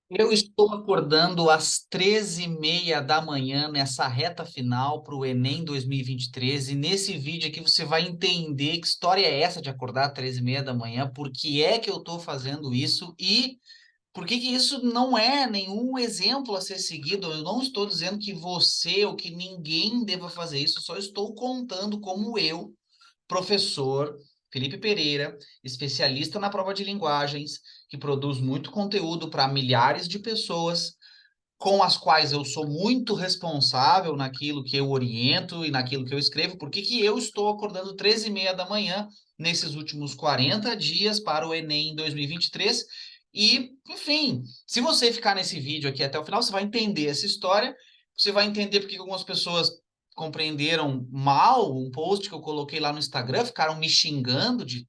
Eu estou acordando às 13h30 da manhã, nessa reta final para o Enem 2023. E nesse vídeo aqui você vai entender que história é essa de acordar às 13h30 da manhã, por que é que eu estou fazendo isso e por que que isso não é nenhum exemplo a ser seguido. Eu não estou dizendo que você ou que ninguém deva fazer isso, eu só estou contando como eu, professor Felipe Pereira, especialista na prova de linguagens, que produz muito conteúdo para milhares de pessoas, com as quais eu sou muito responsável naquilo que eu oriento e naquilo que eu escrevo. Por que que eu estou acordando 13h30 da manhã nesses últimos 40 dias para o Enem 2023? E, enfim, se você ficar nesse vídeo aqui até o final, você vai entender essa história, você vai entender porque algumas pessoas compreenderam mal um post que eu coloquei lá no Instagram, ficaram me xingando de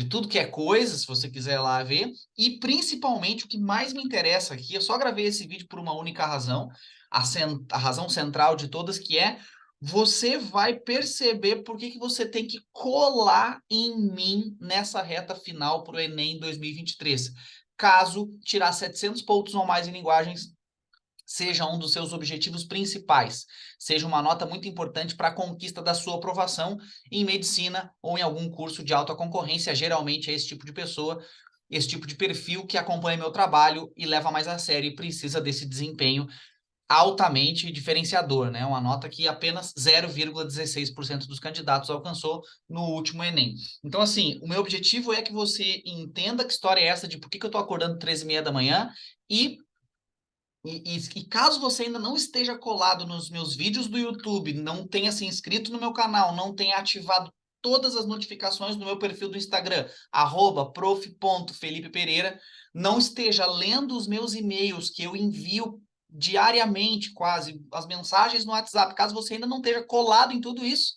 tudo que é coisa, se você quiser lá ver. E principalmente o que mais me interessa aqui, eu só gravei esse vídeo por uma única razão, a razão central de todas, que é você vai perceber por que que você tem que colar em mim nessa reta final para o Enem 2023. Caso tirar 700 pontos ou mais em linguagens seja um dos seus objetivos principais, seja uma nota muito importante para a conquista da sua aprovação em medicina ou em algum curso de alta concorrência. Geralmente é esse tipo de pessoa, esse tipo de perfil que acompanha meu trabalho e leva mais a sério e precisa desse desempenho altamente diferenciador, né? Uma nota que apenas 0,16% dos candidatos alcançou no último Enem. Então, assim, o meu objetivo é que você entenda que história é essa de por que que eu estou acordando 13h30 da manhã e e caso você ainda não esteja colado nos meus vídeos do YouTube, não tenha se inscrito no meu canal, não tenha ativado todas as notificações no meu perfil do Instagram, @prof.felipepereira, não esteja lendo os meus e-mails que eu envio diariamente, quase, as mensagens no WhatsApp, caso você ainda não esteja colado em tudo isso,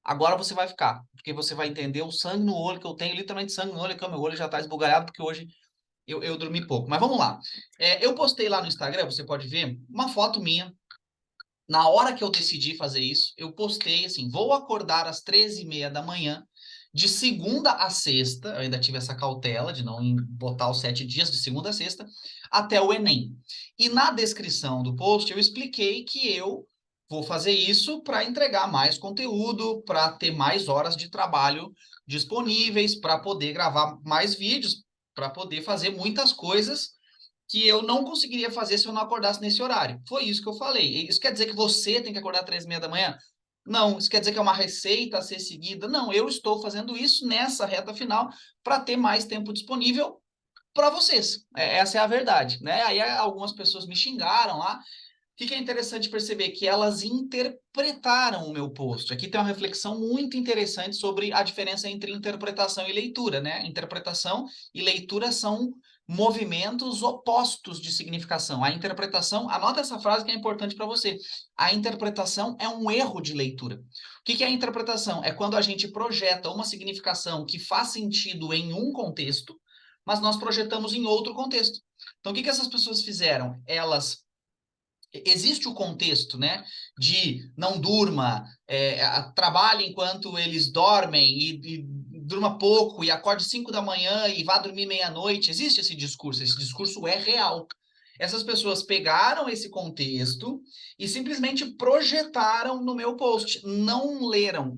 agora você vai ficar, porque você vai entender o sangue no olho que eu tenho, literalmente sangue no olho, que o meu olho já está esbugalhado, porque hoje eu dormi pouco. Mas vamos lá. Eu postei lá no Instagram, você pode ver, uma foto minha. Na hora que eu decidi fazer isso, eu postei assim: vou acordar às 13h30 da manhã, de segunda a sexta. Eu ainda tive essa cautela de não botar os 7 dias, de segunda a sexta, até o Enem. E na descrição do post eu expliquei que eu vou fazer isso para entregar mais conteúdo, para ter mais horas de trabalho disponíveis, para poder gravar mais vídeos, para poder fazer muitas coisas que eu não conseguiria fazer se eu não acordasse nesse horário. Foi isso que eu falei. Isso quer dizer que você tem que acordar às 3h30 da manhã? Não. Isso quer dizer que é uma receita a ser seguida? Não. Eu estou fazendo isso nessa reta final para ter mais tempo disponível para vocês. Essa é a verdade, né? Aí algumas pessoas me xingaram lá. O que é interessante perceber? Que elas interpretaram o meu post. Aqui tem uma reflexão muito interessante sobre a diferença entre interpretação e leitura, né? Interpretação e leitura são movimentos opostos de significação. A interpretação, anota essa frase que é importante para você. A interpretação é um erro de leitura. O que é a interpretação? É quando a gente projeta uma significação que faz sentido em um contexto, mas nós projetamos em outro contexto. Então, o que essas pessoas fizeram? Elas existe o contexto, né, de não durma, trabalhe enquanto eles dormem e durma pouco e acorde 5 da manhã e vá dormir meia-noite. Existe esse discurso é real. Essas pessoas pegaram esse contexto e simplesmente projetaram no meu post. Não leram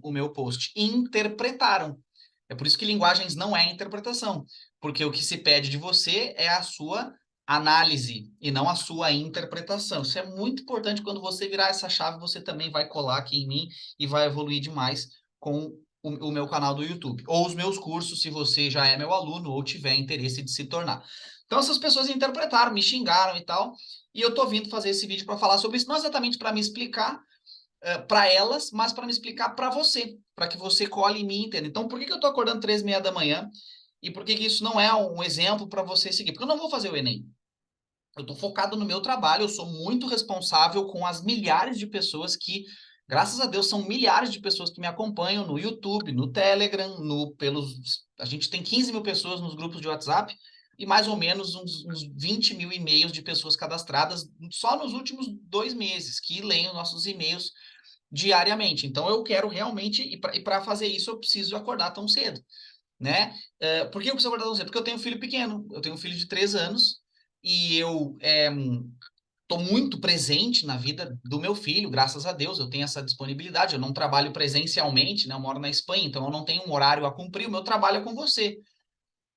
o meu post, interpretaram. É por isso que linguagens não é interpretação, porque o que se pede de você é a sua análise e não a sua interpretação. Isso é muito importante. Quando você virar essa chave, você também vai colar aqui em mim e vai evoluir demais com o meu canal do YouTube. Ou os meus cursos, se você já é meu aluno ou tiver interesse de se tornar. Então, essas pessoas interpretaram, me xingaram e tal, e eu tô vindo fazer esse vídeo para falar sobre isso, não exatamente para me explicar para elas, mas para me explicar para você, para que você cole em mim e entenda. Então, por que que eu tô acordando 13h30 da manhã e por que que isso não é um exemplo para você seguir? Porque eu não vou fazer o Enem. Eu estou focado no meu trabalho, eu sou muito responsável com as milhares de pessoas que, graças a Deus, são milhares de pessoas que me acompanham no YouTube, no Telegram, a gente tem 15 mil pessoas nos grupos de WhatsApp e mais ou menos uns 20 mil e-mails de pessoas cadastradas só nos últimos 2 meses, que leem os nossos e-mails diariamente. Então, eu quero realmente, e para fazer isso, eu preciso acordar tão cedo. né? Por que eu preciso acordar tão cedo? Porque eu tenho um filho pequeno, eu tenho um filho de 3 anos, e eu estou muito presente na vida do meu filho, graças a Deus, eu tenho essa disponibilidade, eu não trabalho presencialmente, né? Eu moro na Espanha, então eu não tenho um horário a cumprir, o meu trabalho é com você,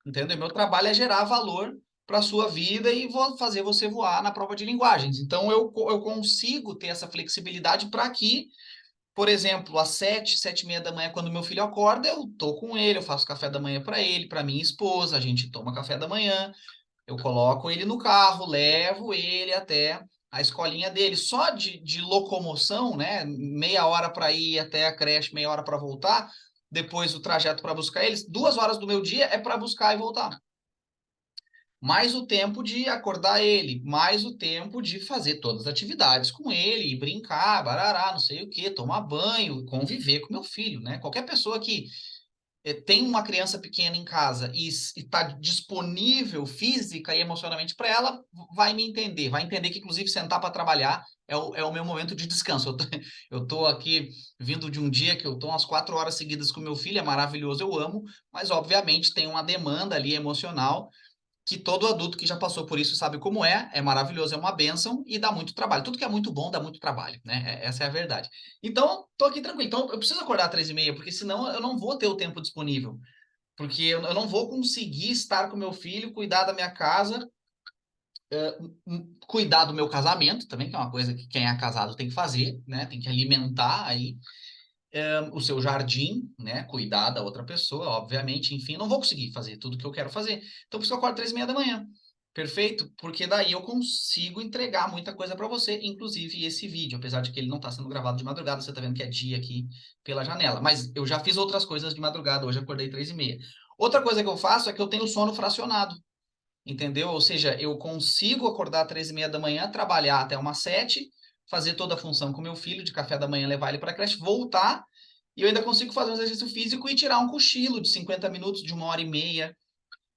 entendeu? Meu trabalho é gerar valor para a sua vida e vou fazer você voar na prova de linguagens. Então eu consigo ter essa flexibilidade para que, por exemplo, às 7h, 7h30 da manhã, quando meu filho acorda, eu tô com ele, eu faço café da manhã para ele, para minha esposa, a gente toma café da manhã, eu coloco ele no carro, levo ele até a escolinha dele. Só de locomoção, né? Meia hora para ir até a creche, meia hora para voltar. Depois o trajeto para buscar eles. 2 horas do meu dia é para buscar e voltar. Mais o tempo de acordar ele, mais o tempo de fazer todas as atividades com ele, brincar, barará, não sei o quê, tomar banho, conviver com meu filho, né? Qualquer pessoa que tem uma criança pequena em casa e está disponível física e emocionalmente para ela, vai me entender. Vai entender que, inclusive, sentar para trabalhar é o meu momento de descanso. Eu tô aqui vindo de um dia que eu tô umas 4 horas seguidas com meu filho, é maravilhoso, eu amo, mas, obviamente, tem uma demanda ali emocional que todo adulto que já passou por isso sabe como é maravilhoso, é uma bênção e dá muito trabalho. Tudo que é muito bom dá muito trabalho, né? Essa é a verdade. Então, tô aqui tranquilo. Então, eu preciso acordar às 3h30, porque senão eu não vou ter o tempo disponível. Porque eu não vou conseguir estar com meu filho, cuidar da minha casa, cuidar do meu casamento também, que é uma coisa que quem é casado tem que fazer, né? Tem que alimentar aí o seu jardim, né? Cuidar da outra pessoa, obviamente, enfim, não vou conseguir fazer tudo que eu quero fazer. Então, por isso eu acordo 3h30 da manhã. Perfeito? Porque daí eu consigo entregar muita coisa para você, inclusive esse vídeo, apesar de que ele não está sendo gravado de madrugada, você está vendo que é dia aqui pela janela. Mas eu já fiz outras coisas de madrugada, hoje acordei 3h30. Outra coisa que eu faço é que eu tenho sono fracionado, entendeu? Ou seja, eu consigo acordar 3h30 da manhã, trabalhar até umas 7, fazer toda a função com meu filho, de café da manhã, levar ele para a creche, voltar, e eu ainda consigo fazer um exercício físico e tirar um cochilo de 50 minutos, de 1h30,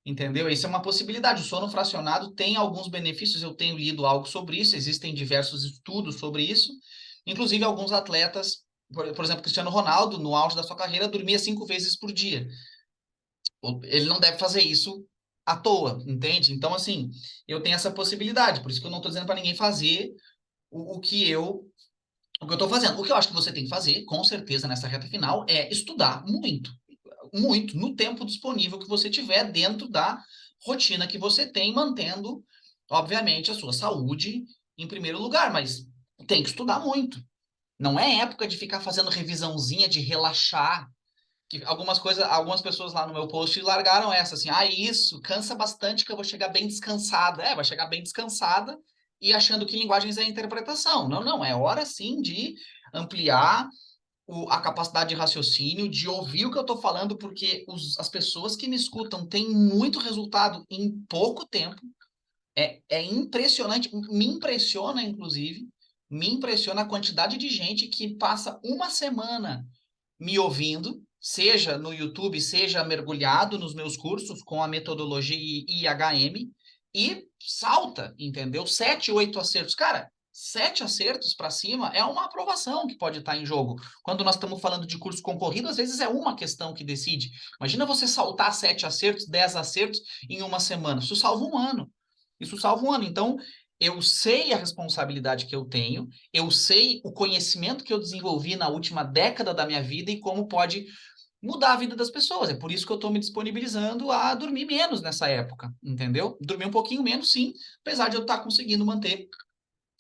entendeu? Isso é uma possibilidade. O sono fracionado tem alguns benefícios, eu tenho lido algo sobre isso, existem diversos estudos sobre isso, inclusive alguns atletas, por exemplo, Cristiano Ronaldo, no auge da sua carreira, dormia 5 vezes por dia. Ele não deve fazer isso à toa, entende? Então, assim, eu tenho essa possibilidade, por isso que eu não estou dizendo para ninguém fazer o que eu estou fazendo. O que eu acho que você tem que fazer, com certeza, nessa reta final, é estudar muito, muito, no tempo disponível que você tiver dentro da rotina que você tem, mantendo, obviamente, a sua saúde em primeiro lugar, mas tem que estudar muito. Não é época de ficar fazendo revisãozinha, de relaxar, que algumas coisas, algumas pessoas lá no meu post largaram essa, assim, isso, cansa bastante que eu vou chegar bem descansada. Vai chegar bem descansada e achando que linguagens é interpretação. Não, não, é hora sim de ampliar a capacidade de raciocínio, de ouvir o que eu estou falando, porque as pessoas que me escutam têm muito resultado em pouco tempo. É impressionante, me impressiona a quantidade de gente que passa uma semana me ouvindo, seja no YouTube, seja mergulhado nos meus cursos com a metodologia IHM, e salta, entendeu? 7, 8 acertos. Cara, 7 acertos para cima é uma aprovação que pode estar em jogo. Quando nós estamos falando de curso concorrido, às vezes é uma questão que decide. Imagina você saltar 7 acertos, 10 acertos em uma semana. Isso salva um ano. Isso salva um ano. Então, eu sei a responsabilidade que eu tenho, eu sei o conhecimento que eu desenvolvi na última década da minha vida e como pode mudar a vida das pessoas. É por isso que eu estou me disponibilizando a dormir menos nessa época, entendeu? Dormir um pouquinho menos, sim, apesar de eu estar conseguindo manter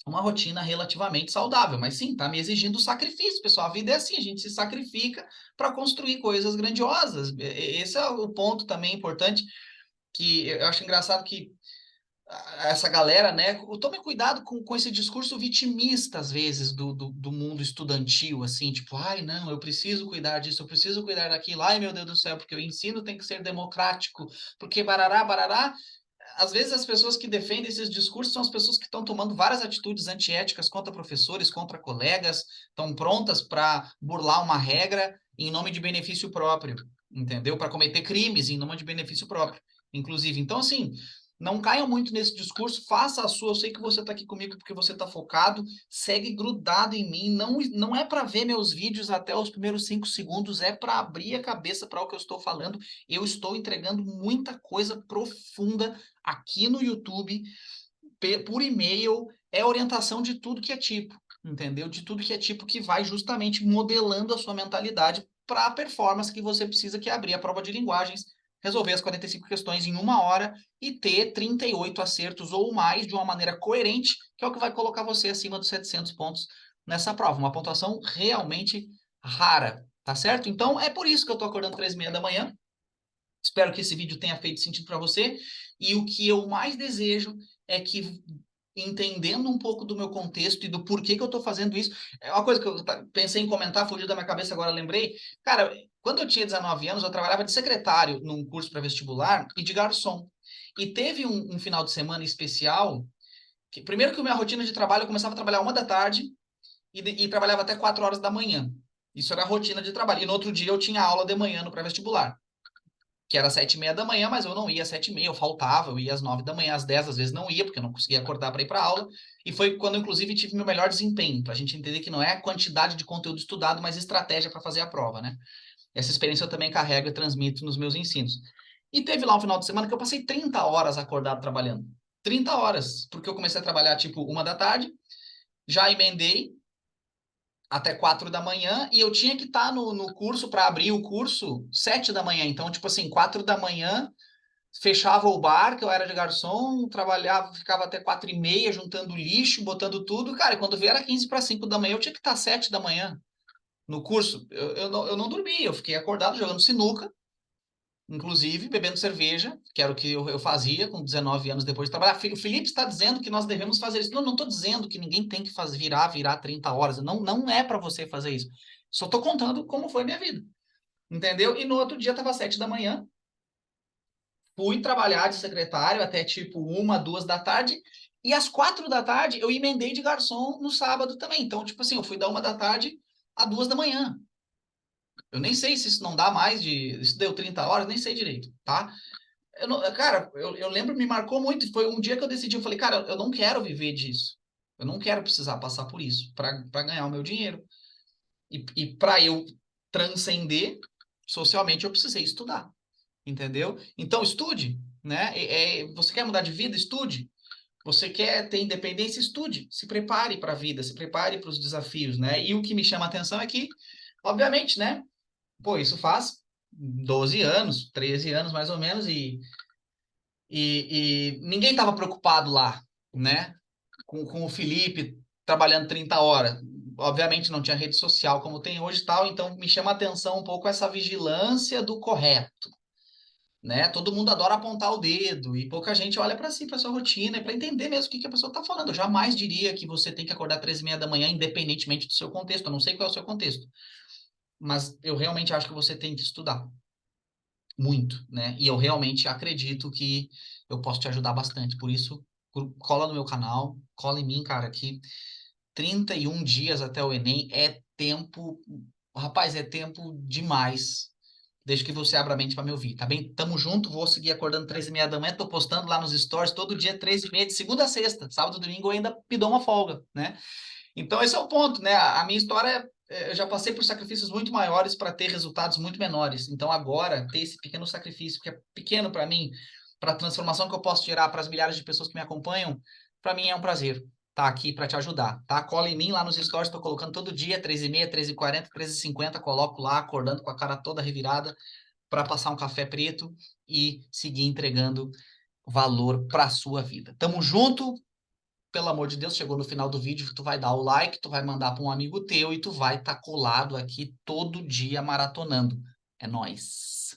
uma rotina relativamente saudável. Mas sim, está me exigindo sacrifício, pessoal. A vida é assim, a gente se sacrifica para construir coisas grandiosas. Esse é o ponto também importante, que eu acho engraçado que essa galera, né? Tome cuidado com esse discurso vitimista, às vezes, do mundo estudantil, assim, tipo, ai, não, eu preciso cuidar disso, eu preciso cuidar daquilo, ai, meu Deus do céu, porque o ensino tem que ser democrático, porque barará, barará. Às vezes as pessoas que defendem esses discursos são as pessoas que estão tomando várias atitudes antiéticas contra professores, contra colegas, estão prontas para burlar uma regra em nome de benefício próprio, entendeu? Para cometer crimes em nome de benefício próprio, inclusive. Então, assim, Não caia muito nesse discurso, faça a sua. Eu sei que você está aqui comigo porque você está focado, segue grudado em mim. Não é para ver meus vídeos até os primeiros 5 segundos, é para abrir a cabeça para o que eu estou falando. Eu estou entregando muita coisa profunda aqui no YouTube, por e-mail, é orientação de tudo que é tipo, entendeu? De tudo que é tipo que vai justamente modelando a sua mentalidade para a performance que você precisa, que é abrir a prova de linguagens, resolver as 45 questões em 1 hora e ter 38 acertos ou mais de uma maneira coerente, que é o que vai colocar você acima dos 700 pontos nessa prova. Uma pontuação realmente rara, tá certo? Então, é por isso que eu tô acordando 3h30 da manhã. Espero que esse vídeo tenha feito sentido para você. E o que eu mais desejo é que, entendendo um pouco do meu contexto e do porquê que eu estou fazendo isso, é uma coisa que eu pensei em comentar, fugiu da minha cabeça, agora lembrei. Cara, quando eu tinha 19 anos, eu trabalhava de secretário num curso para vestibular e de garçom. E teve um final de semana especial, que, primeiro que a minha rotina de trabalho, eu começava a trabalhar 1 da tarde e trabalhava até 4 horas da manhã. Isso era a rotina de trabalho. E no outro dia eu tinha aula de manhã no pré-vestibular, que era 7h30 da manhã, mas eu não ia às 7h30, eu faltava, eu ia às 9 da manhã, às 10 às vezes não ia, porque eu não conseguia acordar para ir para aula, e foi quando, inclusive, tive meu melhor desempenho, para a gente entender que não é a quantidade de conteúdo estudado, mas estratégia para fazer a prova, né? Essa experiência eu também carrego e transmito nos meus ensinos. E teve lá um final de semana que eu passei 30 horas acordado trabalhando. 30 horas, porque eu comecei a trabalhar, tipo, 1 da tarde, já emendei até 4 da manhã, e eu tinha que estar no curso para abrir o curso 7 da manhã. Então, tipo assim, 4 da manhã, fechava o bar, que eu era de garçom, trabalhava, ficava até 4h30, juntando lixo, botando tudo. Cara, e quando veio era 15 para 5 da manhã, eu tinha que estar 7 da manhã no curso. Eu não dormi, eu fiquei acordado jogando sinuca, inclusive bebendo cerveja, que era o que eu fazia com 19 anos depois de trabalhar. O Felipe está dizendo que nós devemos fazer isso. Não estou dizendo que ninguém tem que fazer, virar 30 horas. Não é para você fazer isso. Só estou contando como foi a minha vida. Entendeu? E no outro dia estava 7 da manhã, fui trabalhar de secretário até tipo 1, 2 da tarde, e às 4 da tarde eu emendei de garçom no sábado também. Então, tipo assim, eu fui da 1 da tarde a 2 da manhã. Eu nem sei se isso não dá mais de. Isso deu 30 horas, nem sei direito, tá? Eu não, cara, eu lembro, me marcou muito. Foi um dia que eu decidi, eu falei, cara, eu não quero viver disso. Eu não quero precisar passar por isso para ganhar o meu dinheiro. E para eu transcender socialmente, eu precisei estudar. Entendeu? Então, estude, né? Você quer mudar de vida? Estude. Você quer ter independência? Estude. Se prepare para a vida, se prepare para os desafios, né? E o que me chama a atenção é que, obviamente, né? Pô, isso faz 12 anos, 13 anos mais ou menos, e ninguém estava preocupado lá, né? Com o Felipe trabalhando 30 horas. Obviamente não tinha rede social como tem hoje e tal, então me chama a atenção um pouco essa vigilância do correto, né? Todo mundo adora apontar o dedo e pouca gente olha para si, para sua rotina, e para entender mesmo o que que a pessoa está falando. Eu jamais diria que você tem que acordar 3h30 da manhã, independentemente do seu contexto. Eu não sei qual é o seu contexto, mas eu realmente acho que você tem que estudar muito, né? E eu realmente acredito que eu posso te ajudar bastante. Por isso, cola no meu canal, cola em mim, cara, que 31 dias até o Enem é tempo, rapaz, é tempo demais. Desde que você abra a mente para me ouvir, tá bem? Tamo junto, vou seguir acordando 3h30 da manhã, tô postando lá nos stories todo dia 3h30, de segunda a sexta, sábado e domingo eu ainda me dou uma folga, né? Então esse é o ponto, né? A minha história, eu já passei por sacrifícios muito maiores para ter resultados muito menores. Então agora, ter esse pequeno sacrifício, que é pequeno para mim, para a transformação que eu posso gerar para as milhares de pessoas que me acompanham, para mim é um prazer estar aqui para te ajudar, tá? Cola em mim lá nos stories, estou colocando todo dia, 3h30, 13h40, 13h50, coloco lá, acordando com a cara toda revirada, para passar um café preto e seguir entregando valor para a sua vida. Tamo junto, pelo amor de Deus, chegou no final do vídeo, tu vai dar o like, tu vai mandar para um amigo teu e tu vai estar colado aqui todo dia maratonando. É nóis.